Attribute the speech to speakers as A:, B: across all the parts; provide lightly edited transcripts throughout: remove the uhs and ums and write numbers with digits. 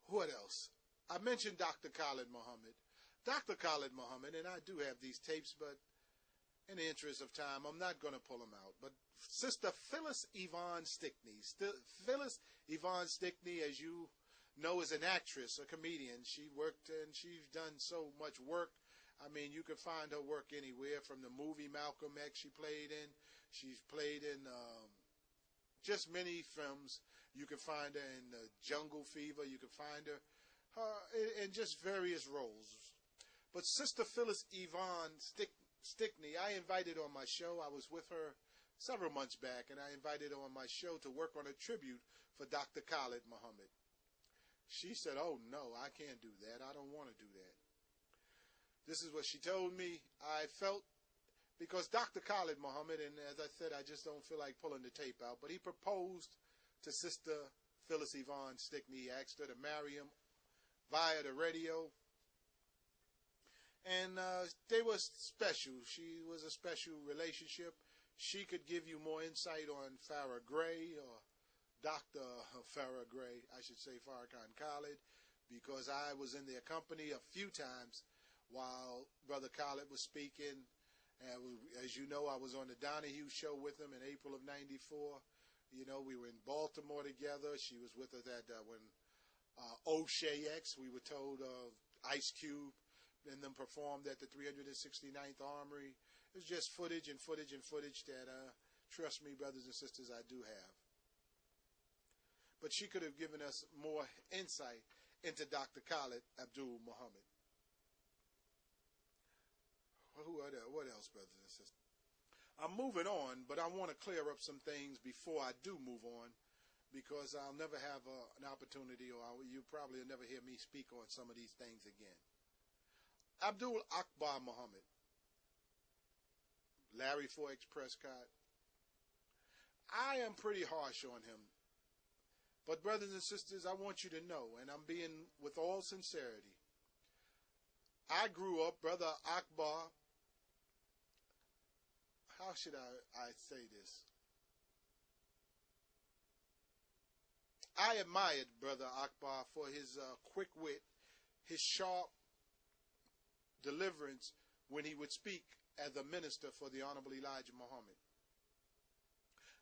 A: What else? I mentioned Dr. Khalid Muhammad. Dr. Khalid Muhammad, and I do have these tapes, but in the interest of time, I'm not going to pull them out. But Sister Phyllis Yvonne Stickney. Phyllis Yvonne Stickney, as you know, is an actress, a comedian. She worked and she's done so much work. I mean, you can find her work anywhere, from the movie Malcolm X she played in. She's played in just many films. You can find her in Jungle Fever. You can find her in just various roles. But Sister Phyllis Yvonne Stickney, I invited on my show. I was with her several months back, and I invited her on my show to work on a tribute for Dr. Khalid Muhammad. She said, "Oh, no, I can't do that. I don't want to do that." This is what she told me. I felt, because Dr. Khalid Muhammad, and as I said, I just don't feel like pulling the tape out, but he proposed to Sister Phyllis Yvonne Stickney. He asked her to marry him via the radio. And they were special. She was a special relationship. She could give you more insight on Farrah Gray, or Dr. Farrah Gray, I should say, Farrakhan Khalid, because I was in their company a few times while Brother Khalid was speaking. And as you know, I was on the Donahue show with him in April of '94. You know, we were in Baltimore together. She was with us at when O'Shea X, we were told, Ice Cube, and them performed at the 369th Armory. It was just footage and footage and footage that, trust me, brothers and sisters, I do have. But she could have given us more insight into Dr. Khalid Abdul Muhammad. What else, brothers and sisters? I'm moving on, but I want to clear up some things before I do move on, because I'll never have an opportunity, or you probably will never hear me speak on some of these things again. Abdul Akbar Muhammad, Larry Forex Prescott, I am pretty harsh on him. But brothers and sisters, I want you to know, and I'm being with all sincerity, I grew up, Brother Akbar, how should I say this? I admired Brother Akbar for his quick wit, his sharp deliverance when he would speak as a minister for the Honorable Elijah Muhammad.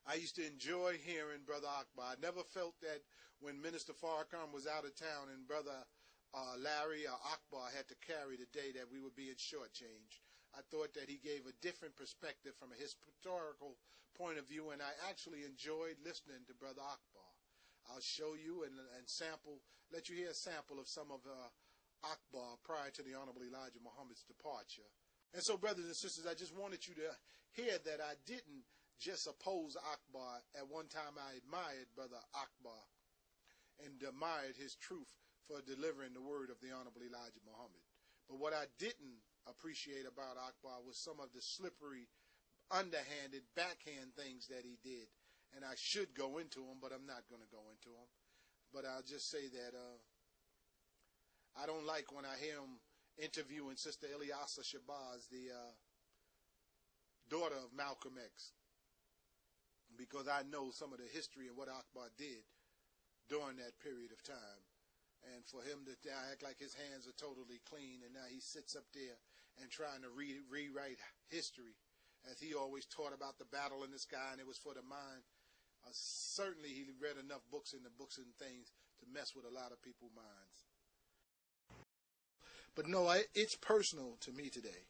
A: I used to enjoy hearing Brother Akbar. I never felt that when Minister Farrakhan was out of town and Brother Larry or Akbar had to carry the day, that we would be in shortchanged. I thought that he gave a different perspective from a historical point of view, and I actually enjoyed listening to Brother Akbar. I'll show you and sample, let you hear a sample of some of Akbar prior to the Honorable Elijah Muhammad's departure. And so, brothers and sisters, I just wanted you to hear that I didn't just oppose Akbar. At one time, I admired Brother Akbar and admired his truth for delivering the word of the Honorable Elijah Muhammad. But what I didn't appreciate about Akbar was some of the slippery, underhanded, backhand things that he did. And I should go into them, but I'm not going to go into them. But I'll just say that I don't like when I hear him interviewing Sister Ilyasa Shabazz, the daughter of Malcolm X, because I know some of the history of what Akbar did during that period of time. And for him to act like his hands are totally clean, and now he sits up there and trying to rewrite history, as he always taught about the battle in the sky, and it was for the mind. Certainly he read enough books and things to mess with a lot of people's minds. But no, it's personal to me today.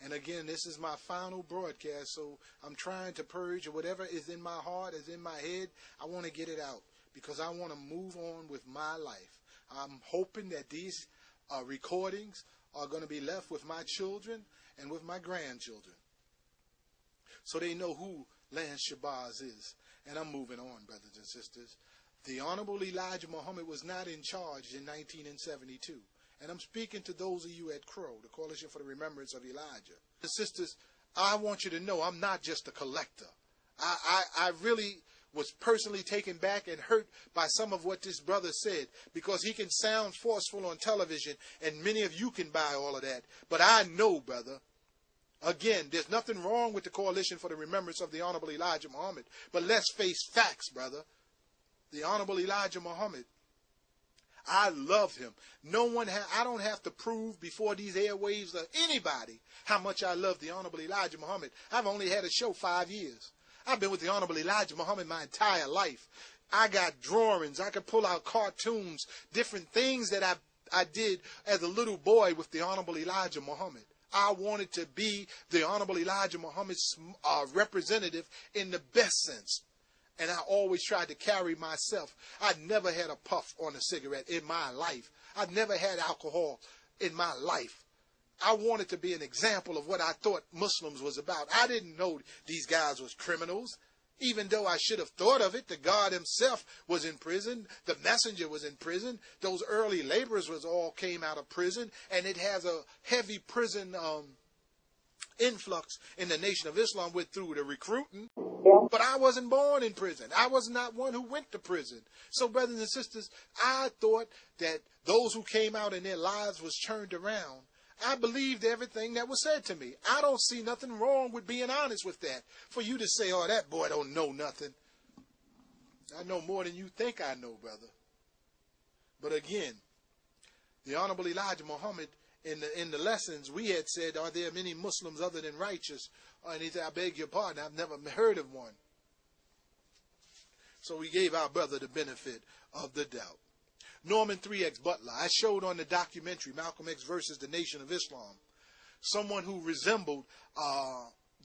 A: And again, this is my final broadcast, so I'm trying to purge whatever is in my heart, is in my head. I want to get it out because I want to move on with my life. I'm hoping that these recordings are going to be left with my children and with my grandchildren, so they know who Lance Shabazz is. And I'm moving on, brothers and sisters. The Honorable Elijah Muhammad was not in charge in 1972. And I'm speaking to those of you at CROW, the Coalition for the Remembrance of Elijah. The sisters, I want you to know I'm not just a collector. I really was personally taken back and hurt by some of what this brother said, because he can sound forceful on television, and many of you can buy all of that. But I know, brother, again, there's nothing wrong with the Coalition for the Remembrance of the Honorable Elijah Muhammad. But let's face facts, brother. The Honorable Elijah Muhammad, I love him. I don't have to prove before these airwaves or anybody how much I love the Honorable Elijah Muhammad. I've only had a show 5 years. I've been with the Honorable Elijah Muhammad my entire life. I got drawings. I could pull out cartoons, different things that I did as a little boy with the Honorable Elijah Muhammad. I wanted to be the Honorable Elijah Muhammad's representative in the best sense. And I always tried to carry myself. I never had a puff on a cigarette in my life. I never had alcohol in my life. I wanted to be an example of what I thought Muslims was about. I didn't know these guys was criminals. Even though I should have thought of it, the God himself was in prison. The messenger was in prison. Those early laborers all came out of prison. And it has a heavy prison influx in the Nation of Islam through the recruiting. But I wasn't born in prison. I was not one who went to prison. So, brothers and sisters, I thought that those who came out and their lives was turned around, I believed everything that was said to me. I don't see nothing wrong with being honest with that. For you to say, oh, that boy don't know nothing. I know more than you think I know, brother. But again, the Honorable Elijah Muhammad, in the lessons, we had said, are there many Muslims other than righteous? And he said, I beg your pardon, I've never heard of one. So we gave our brother the benefit of the doubt. Norman 3X Butler, I showed on the documentary Malcolm X versus the Nation of Islam, someone who resembled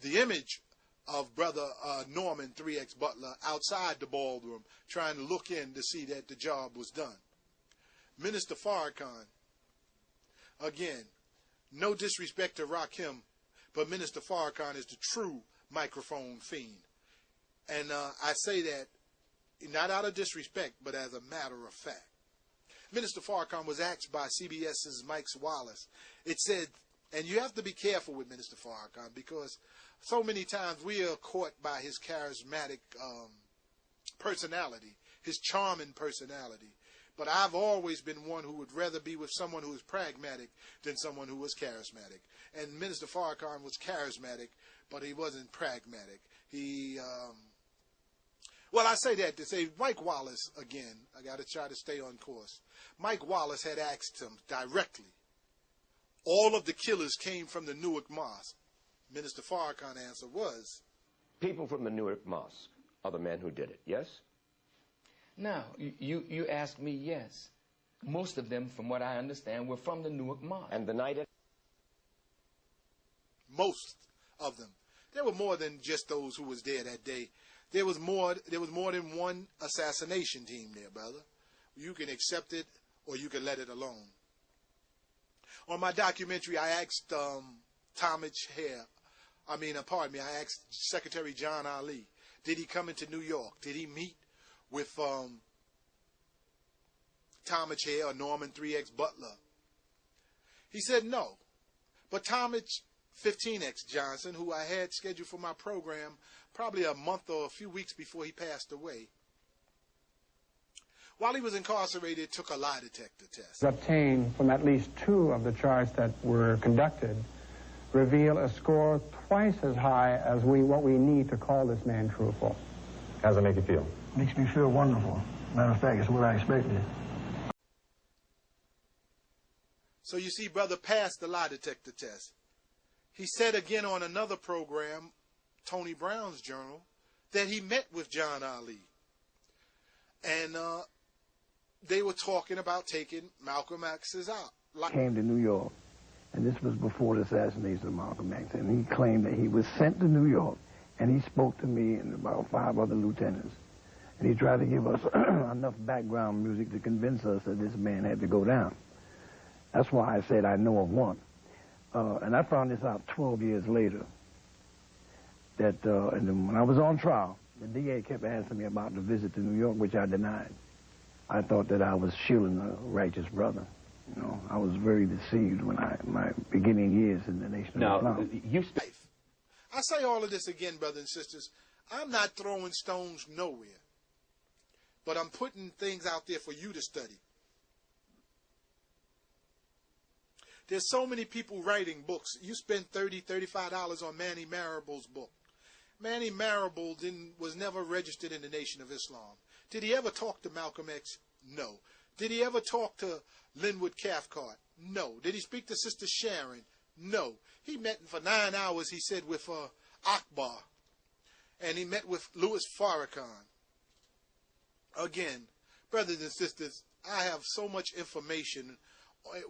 A: the image of brother Norman 3X Butler outside the ballroom, trying to look in to see that the job was done. Minister Farrakhan, again, no disrespect to Rakim, but Minister Farrakhan is the true microphone fiend. And I say that not out of disrespect, but as a matter of fact. Minister Farrakhan was asked by CBS's Mike Wallace. It said, and you have to be careful with Minister Farrakhan because so many times we are caught by his charismatic personality, his charming personality. But I've always been one who would rather be with someone who is pragmatic than someone who was charismatic. And Minister Farrakhan was charismatic, but he wasn't pragmatic. Well, I say that to say Mike Wallace, again, I got to try to stay on course. Mike Wallace had asked him directly, all of the killers came from the Newark Mosque. Minister Farrakhan's answer was,
B: people from the Newark Mosque are the men who did it, yes?
C: Now, you asked me, yes. Most of them, from what I understand, were from the Newark Mosque.
B: And the night at...
A: Most of them. There were more than just those who was there that day. There was more than one assassination team there, brother. You can accept it or you can let it alone. On my documentary, I asked I asked Secretary John Ali, did he come into New York? Did he meet with Talmadge Hare or Norman 3X Butler? He said no. But Talmadge 15X Johnson, who I had scheduled for my program probably a month or a few weeks before he passed away, while he was incarcerated, took a lie detector test.
D: Obtained from at least 2 of the charts that were conducted reveal a score twice as high as what we need to call this man truthful.
B: How does it make you feel?
E: Makes me feel wonderful. Matter of fact, it's what I expected.
A: So you see, brother passed the lie detector test. He said again on another program, Tony Brown's Journal, that he met with John Ali. And they were talking about taking Malcolm X's out.
E: Came to New York, and this was before the assassination of Malcolm X, and he claimed that he was sent to New York, and he spoke to me and about 5 other lieutenants. And he tried to give us enough background music to convince us that this man had to go down. That's why I said I know of one. And I found this out 12 years later, that and then when I was on trial, the DA kept asking me about the visit to New York, which I denied. I thought that I was shielding a righteous brother. You know, I was very deceived when my beginning years in the Nation of Islam.
A: I say all of this again, brothers and sisters. I'm not throwing stones nowhere, but I'm putting things out there for you to study. There's so many people writing books. You spend $30, $35 on Manny Marable's book. Manny Marable was never registered in the Nation of Islam. Did he ever talk to Malcolm X? No. Did he ever talk to Linwood Cathcart? No. Did he speak to Sister Sharon? No. He met for 9 hours, he said, with Akbar. And he met with Louis Farrakhan. Again, brothers and sisters, I have so much information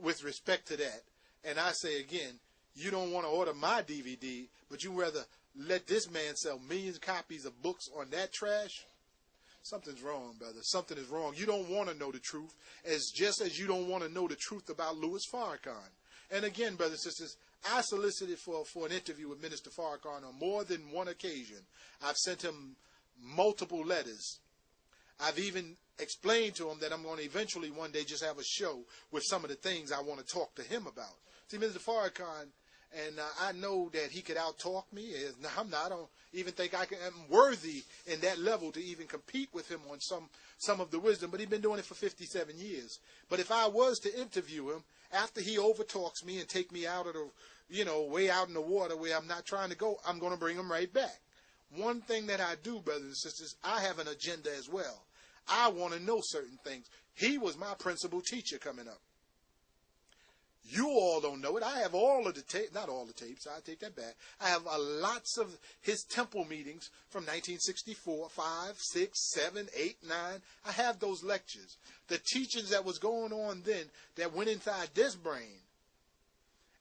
A: with respect to that. And I say again, you don't want to order my DVD, but you rather let this man sell millions of copies of books on that trash? Something's wrong, brother. Something is wrong. You don't want to know the truth, just as you don't want to know the truth about Louis Farrakhan. And again, brothers and sisters, I solicited for an interview with Minister Farrakhan on more than one occasion. I've sent him multiple letters. I've even explained to him that I'm going to eventually one day just have a show with some of the things I want to talk to him about. See, Mr. Farrakhan, and I know that he could out-talk me. I don't even think I'm worthy in that level to even compete with him on some of the wisdom, but he's been doing it for 57 years. But if I was to interview him, after he overtalks me and take me out of the, way out in the water where I'm not trying to go, I'm going to bring him right back. One thing that I do, brothers and sisters, I have an agenda as well. I want to know certain things. He was my principal teacher coming up. You all don't know it. I have all of the tapes, not all the tapes, I take that back. I have lots of his temple meetings from 1964, 5, 6, 7, 8, 9. I have those lectures. The teachings that was going on then that went inside this brain.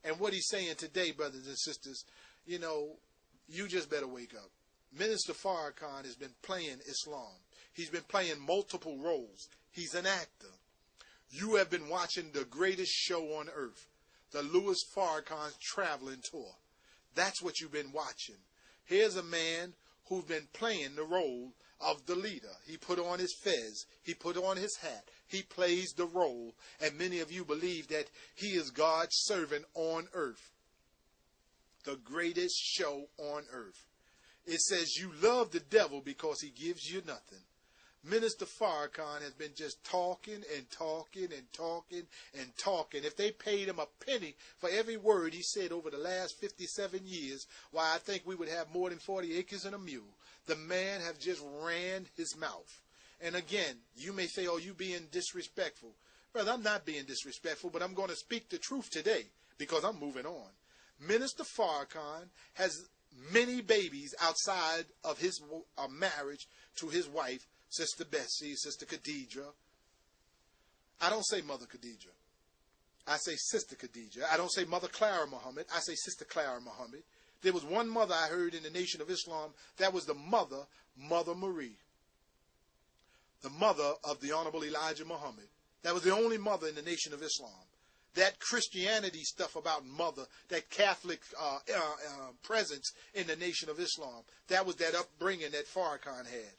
A: And what he's saying today, brothers and sisters, you just better wake up. Minister Farrakhan has been playing Islam. He's been playing multiple roles. He's an actor. You have been watching the greatest show on earth, the Louis Farrakhan traveling tour. That's what you've been watching. Here's a man who's been playing the role of the leader. He put on his fez. He put on his hat. He plays the role. And many of you believe that he is God's servant on earth. The greatest show on earth. It says you love the devil because he gives you nothing. Minister Farrakhan has been just talking and talking and talking and talking. If they paid him a penny for every word he said over the last 57 years, why, I think we would have more than 40 acres and a mule. The man have just ran his mouth. And again, you may say, oh, you being disrespectful. Brother, I'm not being disrespectful, but I'm going to speak the truth today because I'm moving on. Minister Farrakhan has many babies outside of his marriage to his wife, Sister Bessie, Sister Khadija. I don't say Mother Khadija. I say Sister Khadija. I don't say Mother Clara Muhammad. I say Sister Clara Muhammad. There was one mother I heard in the Nation of Islam. That was the mother, Mother Marie. The mother of the Honorable Elijah Muhammad. That was the only mother in the Nation of Islam. That Christianity stuff about mother, that Catholic presence in the Nation of Islam, that was that upbringing that Farrakhan had.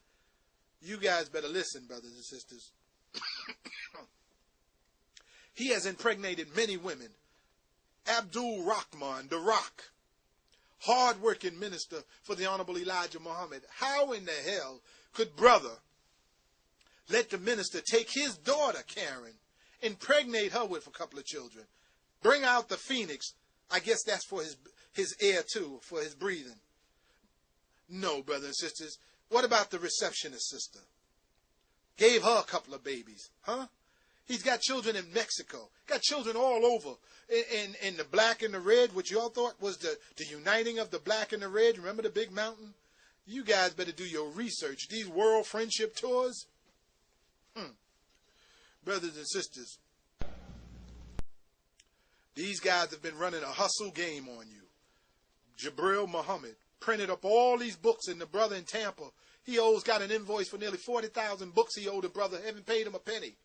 A: You guys better listen, brothers and sisters. He has impregnated many women. Abdul Rahman, the Rock, hard-working minister for the Honorable Elijah Muhammad. How in the hell could brother let the minister take his daughter, Karen, impregnate her with a couple of children, bring out the phoenix? I guess that's for his air too, for his breathing. No, brothers and sisters. What about the receptionist sister? Gave her a couple of babies, huh? He's got children in Mexico. Got children all over. In the black and the red, which y'all thought was the uniting of the black and the red. Remember the big mountain? You guys better do your research. These world friendship tours. Brothers and sisters, these guys have been running a hustle game on you. Jabril Muhammad printed up all these books, and the brother in Tampa, got an invoice for nearly 40,000 books he owed the brother, haven't paid him a penny.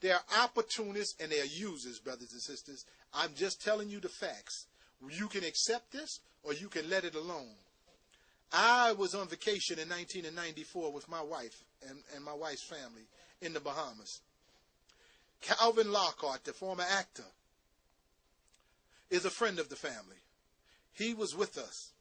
A: They are opportunists and they are users, brothers and sisters. I'm just telling you the facts. You can accept this or you can let it alone. I was on vacation in 1994 with my wife and my wife's family in the Bahamas. Calvin Lockhart, the former actor, is a friend of the family. He was with us.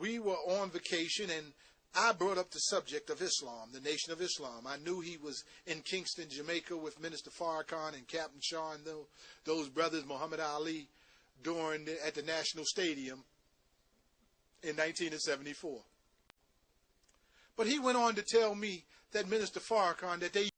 A: We were on vacation, and I brought up the subject of Islam, the Nation of Islam. I knew he was in Kingston, Jamaica, with Minister Farrakhan and Captain Shaw and those brothers, Muhammad Ali, at the National Stadium in 1974. But he went on to tell me that Minister Farrakhan, that they